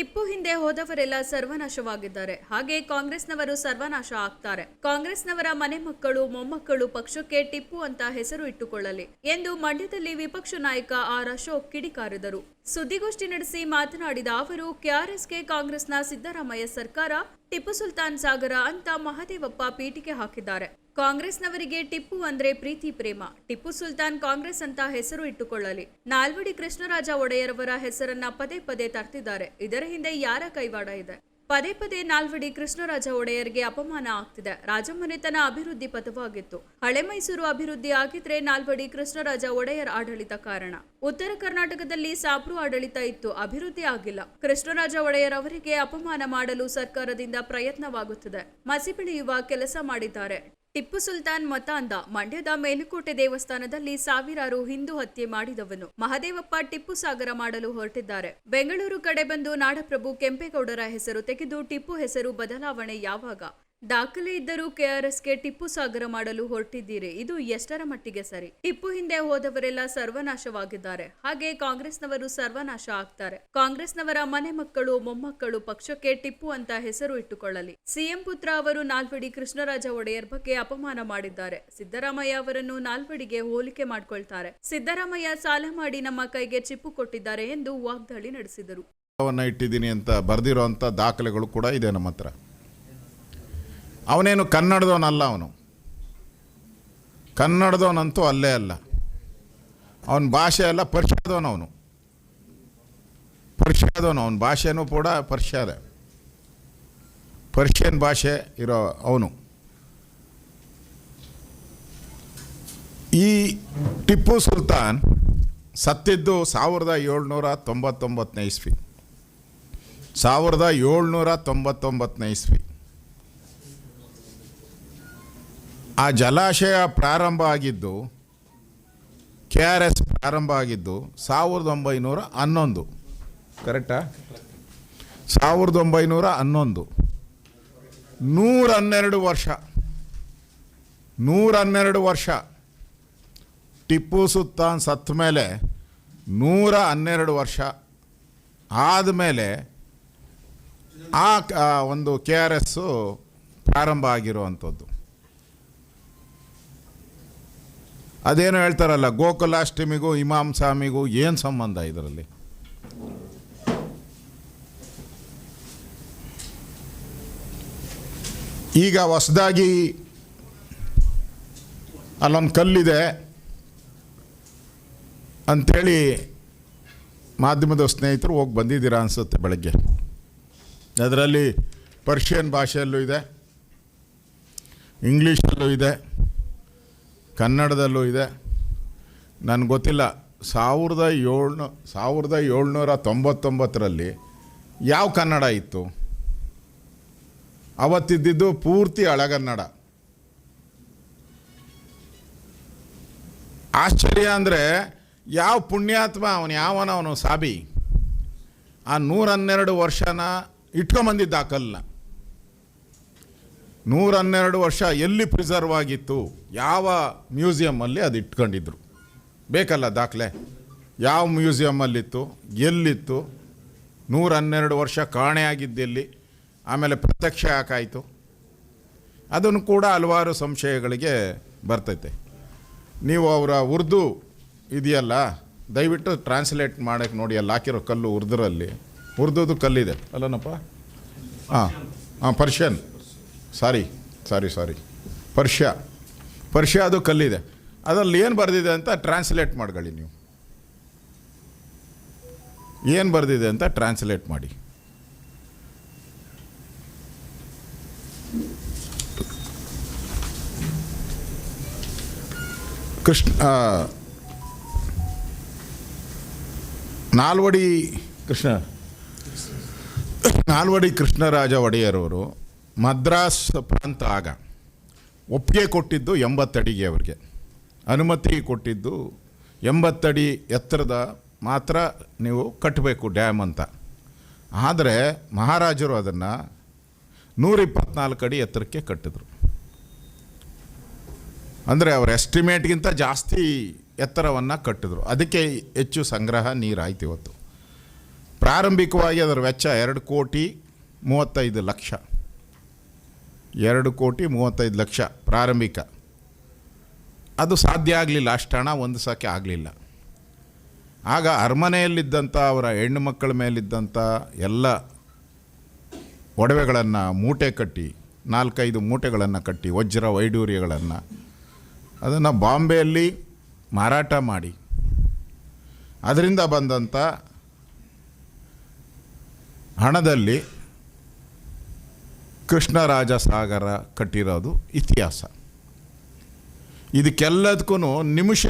ಟಿಪ್ಪು ಹಿಂದೆ ಹೋದವರೆಲ್ಲ ಸರ್ವನಾಶವಾಗಿದ್ದಾರೆ. ಹಾಗೆ ಕಾಂಗ್ರೆಸ್ನವರು ಸರ್ವನಾಶ ಆಗ್ತಾರೆ. ಕಾಂಗ್ರೆಸ್ನವರ ಮನೆ ಮಕ್ಕಳು ಮೊಮ್ಮಕ್ಕಳು ಪಕ್ಷಕ್ಕೆ ಟಿಪ್ಪು ಅಂತ ಹೆಸರು ಇಟ್ಟುಕೊಳ್ಳಲಿ ಎಂದು ಮಂಡ್ಯದಲ್ಲಿ ವಿಪಕ್ಷ ನಾಯಕ ಆರ್ ಅಶೋಕ್ ಕಿಡಿಕಾರಿದರು. ಸುದ್ದಿಗೋಷ್ಠಿ ನಡೆಸಿ ಮಾತನಾಡಿದ ಅವರು, ಕೆಆರ್ಎಸ್ಗೆ ಕಾಂಗ್ರೆಸ್ನ ಸಿದ್ದರಾಮಯ್ಯ ಸರ್ಕಾರ ಟಿಪ್ಪು ಸುಲ್ತಾನ್ ಸಾಗರ ಅಂತ ಮಹದೇವಪ್ಪ ಪೀಠಿಕೆ ಹಾಕಿದ್ದಾರೆ. ಕಾಂಗ್ರೆಸ್ನವರಿಗೆ ಟಿಪ್ಪು ಅಂದ್ರೆ ಪ್ರೀತಿ ಪ್ರೇಮ. ಟಿಪ್ಪು ಸುಲ್ತಾನ್ ಕಾಂಗ್ರೆಸ್ ಅಂತ ಹೆಸರು ಇಟ್ಟುಕೊಳ್ಳಲಿ. ನಾಲ್ವಡಿ ಕೃಷ್ಣರಾಜ ಒಡೆಯರ್ ಅವರ ಹೆಸರನ್ನ ಪದೇ ಪದೇ ತರ್ತಿದ್ದಾರೆ. ಇದರ ಹಿಂದೆ ಯಾರ ಕೈವಾಡ ಇದೆ? ಪದೇ ಪದೇ ನಾಲ್ವಡಿ ಕೃಷ್ಣರಾಜ ಒಡೆಯರ್ಗೆ ಅಪಮಾನ ಆಗ್ತಿದೆ. ರಾಜಮನೆತನ ಅಭಿವೃದ್ಧಿ ಪಥವಾಗಿತ್ತು. ಹಳೆ ಮೈಸೂರು ಅಭಿವೃದ್ಧಿ ಆಗಿದ್ರೆ ನಾಲ್ವಡಿ ಕೃಷ್ಣರಾಜ ಒಡೆಯರ್ ಆಡಳಿತ ಕಾರಣ. ಉತ್ತರ ಕರ್ನಾಟಕದಲ್ಲಿ ಸಾಬ್ರು ಆಡಳಿತ ಇತ್ತು, ಅಭಿವೃದ್ಧಿ ಆಗಿಲ್ಲ. ಕೃಷ್ಣರಾಜ ಒಡೆಯರ್ ಅವರಿಗೆ ಅಪಮಾನ ಮಾಡಲು ಸರ್ಕಾರದಿಂದ ಪ್ರಯತ್ನವಾಗುತ್ತಿದೆ. ಮಸಿ ಬೆಳೆಯುವ ಕೆಲಸ ಮಾಡಿದ್ದಾರೆ. ಟಿಪ್ಪು ಸುಲ್ತಾನ್ ಮತ ಅಂದ. ಮಂಡ್ಯದ ಮೇಲುಕೋಟೆ ದೇವಸ್ಥಾನದಲ್ಲಿ ಸಾವಿರಾರು ಹಿಂದೂ ಹತ್ಯೆ ಮಾಡಿದವನು ಮಹದೇವಪ್ಪ ಟಿಪ್ಪು ಸಾಗರ ಮಾಡಲು ಹೊರಟಿದ್ದಾರೆ. ಬೆಂಗಳೂರು ಕಡೆ ಬಂದು ನಾಡಪ್ರಭು ಕೆಂಪೇಗೌಡರ ಹೆಸರು ತೆಗೆದು ಟಿಪ್ಪು ಹೆಸರು ಬದಲಾವಣೆ ಯಾವಾಗ? ದಾಖಲೆ ಇದ್ದರೂ ಕೆಆರ್ಎಸ್ಗೆ ಟಿಪ್ಪು ಸಾಗರ ಮಾಡಲು ಹೊರಟಿದ್ದೀರಿ. ಇದು ಎಷ್ಟರ ಮಟ್ಟಿಗೆ ಸರಿ? ಟಿಪ್ಪು ಹಿಂದೆ ಹೋದವರೆಲ್ಲ ಸರ್ವನಾಶವಾಗಿದ್ದಾರೆ. ಹಾಗೆ ಕಾಂಗ್ರೆಸ್ನವರು ಸರ್ವನಾಶ ಆಗ್ತಾರೆ. ಕಾಂಗ್ರೆಸ್ನವರ ಮನೆ ಮಕ್ಕಳು ಮೊಮ್ಮಕ್ಕಳು ಪಕ್ಷಕ್ಕೆ ಟಿಪ್ಪು ಅಂತ ಹೆಸರು ಇಟ್ಟುಕೊಳ್ಳಲಿ. ಸಿಎಂ ಪುತ್ರ ಅವರು ನಾಲ್ವಡಿ ಕೃಷ್ಣರಾಜ ಒಡೆಯರ್ ಬಗ್ಗೆ ಅಪಮಾನ ಮಾಡಿದ್ದಾರೆ. ಸಿದ್ದರಾಮಯ್ಯ ಅವರನ್ನು ನಾಲ್ವಡಿಗೆ ಹೋಲಿಕೆ ಮಾಡಿಕೊಳ್ತಾರೆ. ಸಿದ್ದರಾಮಯ್ಯ ಸಾಲ ಮಾಡಿ ನಮ್ಮ ಕೈಗೆ ಚಿಪ್ಪು ಕೊಟ್ಟಿದ್ದಾರೆ ಎಂದು ವಾಗ್ದಾಳಿ ನಡೆಸಿದರು. ಇಟ್ಟಿದ್ದೀನಿ ಅಂತ ಬರೆದಿರುವಂಥ ದಾಖಲೆಗಳು ಕೂಡ ಇದೆ ನಮ್ಮ ಹತ್ರ. ಅವನೇನು ಕನ್ನಡದವನಲ್ಲ, ಅವನು ಕನ್ನಡದವನಂತೂ ಅಲ್ಲೇ ಅಲ್ಲ. ಅವನ ಭಾಷೆ ಎಲ್ಲ ಪರ್ಷಿಯಾದವನು. ಅವನ ಭಾಷೆನೂ ಕೂಡ ಪರ್ಷಿಯನ್ ಭಾಷೆ ಇರೋ ಅವನು. ಈ ಟಿಪ್ಪು ಸುಲ್ತಾನ್ ಸತ್ತಿದ್ದು 1799 ಇಸ್ವಿ. 1799 ಇಸ್ವಿ. ಆ ಜಲಾಶಯ ಪ್ರಾರಂಭ ಆಗಿದ್ದು, KRS ಪ್ರಾರಂಭ ಆಗಿದ್ದು 1911. ಕರೆಕ್ಟಾ? 1911. 112 ವರ್ಷ. 112 ವರ್ಷ. ಟಿಪ್ಪು ಸುಲ್ತಾನ್ ಸತ್ತ ಮೇಲೆ 112 ವರ್ಷ ಆದಮೇಲೆ ಆ ಒಂದು KRS ಪ್ರಾರಂಭ ಆಗಿರುವಂಥದ್ದು. ಅದೇನು ಹೇಳ್ತಾರಲ್ಲ, ಗೋಕುಲಾಷ್ಟಮಿಗೂ ಇಮಾಮ್ ಸ್ವಾಮಿಗೂ ಏನು ಸಂಬಂಧ ಇದರಲ್ಲಿ? ಈಗ ಹೊಸದಾಗಿ ಅಲ್ಲೊಂದು ಕಲ್ಲಿದೆ ಅಂಥೇಳಿ ಮಾಧ್ಯಮದ ಸ್ನೇಹಿತರು ಹೋಗಿ ಬಂದಿದ್ದೀರಾ ಅನಿಸುತ್ತೆ ಬೆಳಗ್ಗೆ. ಅದರಲ್ಲಿ ಪರ್ಷಿಯನ್ ಭಾಷೆಯಲ್ಲೂ ಇದೆ, ಇಂಗ್ಲೀಷಲ್ಲೂ ಇದೆ, ಕನ್ನಡದಲ್ಲೂ ಇದೆ. ನನಗೆ ಗೊತ್ತಿಲ್ಲ 1799ರಲ್ಲಿ ಯಾವ ಕನ್ನಡ ಇತ್ತು? ಅವತ್ತಿದ್ದಿದ್ದು ಪೂರ್ತಿ ಹಳೆಗನ್ನಡ. ಆಶ್ಚರ್ಯ ಅಂದರೆ ಯಾವ ಪುಣ್ಯಾತ್ಮ ಅವನು ಸಾಬಿ ಆ 112 ವರ್ಷನ ಇಟ್ಕೊಂಬಂದಿದ್ದ ಆ ಕಲ್ಲನ್ನ. 112 ವರ್ಷ ಎಲ್ಲಿ ಪ್ರಿಸರ್ವ್ ಆಗಿತ್ತು? ಯಾವ ಮ್ಯೂಸಿಯಮ್ಮಲ್ಲಿ ಅದು ಇಟ್ಕೊಂಡಿದ್ರು? ಬೇಕಲ್ಲ ದಾಖಲೆ. ಯಾವ ಮ್ಯೂಸಿಯಮ್ಮಲ್ಲಿತ್ತು, ಎಲ್ಲಿತ್ತು, 112 ವರ್ಷ ಕಾಣೆಯಾಗಿದ್ದೆಲ್ಲಿ, ಆಮೇಲೆ ಪ್ರತ್ಯಕ್ಷ ಯಾಕಾಯಿತು? ಅದನ್ನು ಕೂಡ ಹಲವಾರು ಸಂಶಯಗಳಿಗೆ ಬರ್ತೈತೆ. ನೀವು ಅವರ ಉರ್ದು ಇದೆಯಲ್ಲ, ದಯವಿಟ್ಟು ಟ್ರಾನ್ಸ್ಲೇಟ್ ಮಾಡೋಕ್ಕೆ ನೋಡಿ. ಅಲ್ಲಿ ಹಾಕಿರೋ ಕಲ್ಲು ಉರ್ದುದು ಕಲ್ಲಿದೆ ಅಲ್ಲನಪ್ಪ? ಪರ್ಷಿಯನ್. ಸಾರಿ ಪರ್ಷಿಯಾದು ಕಲ್ಲಿದೆ. ಅದರಲ್ಲಿ ಏನು ಬರೆದಿದೆ ಅಂತ ಟ್ರಾನ್ಸ್ಲೇಟ್ ಮಾಡ್ಕೊಳ್ಳಿ. ನೀವು ಏನು ಬರೆದಿದೆ ಅಂತ ಟ್ರಾನ್ಸ್ಲೇಟ್ ಮಾಡಿ. ನಾಲ್ವಡಿ ಕೃಷ್ಣರಾಜ ಒಡೆಯರವರು ಮದ್ರಾಸ್ ಪ್ರಾಂತ ಆಗ ಒಪ್ಪಿಗೆ ಕೊಟ್ಟಿದ್ದು 80 ಅಡಿಗೆ. ಅವರಿಗೆ ಅನುಮತಿ ಕೊಟ್ಟಿದ್ದು 80 ಅಡಿ ಎತ್ತರದ ಮಾತ್ರ ನೀವು ಕಟ್ಟಬೇಕು ಡ್ಯಾಮ್ ಅಂತ. ಆದರೆ ಮಹಾರಾಜರು ಅದನ್ನು 124 ಅಡಿ ಎತ್ತರಕ್ಕೆ ಕಟ್ಟಿದ್ರು. ಅಂದರೆ ಅವರ ಎಸ್ಟಿಮೇಟ್ಗಿಂತ ಜಾಸ್ತಿ ಎತ್ತರವನ್ನು ಕಟ್ಟಿದ್ರು. ಅದಕ್ಕೆ ಹೆಚ್ಚು ಸಂಗ್ರಹ ನೀರಾಯ್ತು. ಇವತ್ತು ಪ್ರಾರಂಭಿಕವಾಗಿ ಅದರ ವೆಚ್ಚ 2,35,00,000. 2,35,00,000 ಪ್ರಾರಂಭಿಕ. ಅದು ಸಾಧ್ಯ ಆಗಲಿಲ್ಲ, ಅಷ್ಟು ಹಣ ಹೊಂದಿಸೋಕ್ಕೆ ಆಗಲಿಲ್ಲ. ಆಗ ಅರಮನೆಯಲ್ಲಿದ್ದಂಥ ಅವರ ಹೆಣ್ಣು ಮಕ್ಕಳ ಮೇಲಿದ್ದಂಥ ಎಲ್ಲ ಒಡವೆಗಳನ್ನು ಮೂಟೆ ಕಟ್ಟಿ 4-5 ಮೂಟೆಗಳನ್ನು ಕಟ್ಟಿ ವಜ್ರ ವೈಡೂರ್ಯಗಳನ್ನು ಅದನ್ನು ಬಾಂಬೆಯಲ್ಲಿ ಮಾರಾಟ ಮಾಡಿ ಅದರಿಂದ ಬಂದಂಥ ಹಣದಲ್ಲಿ ಕೃಷ್ಣರಾಜ ಸಾಗರ ಕಟ್ಟಿರೋದು ಇತಿಹಾಸ. ಇದಕ್ಕೆಲ್ಲದಕ್ಕೂ ನಿಮಿಷ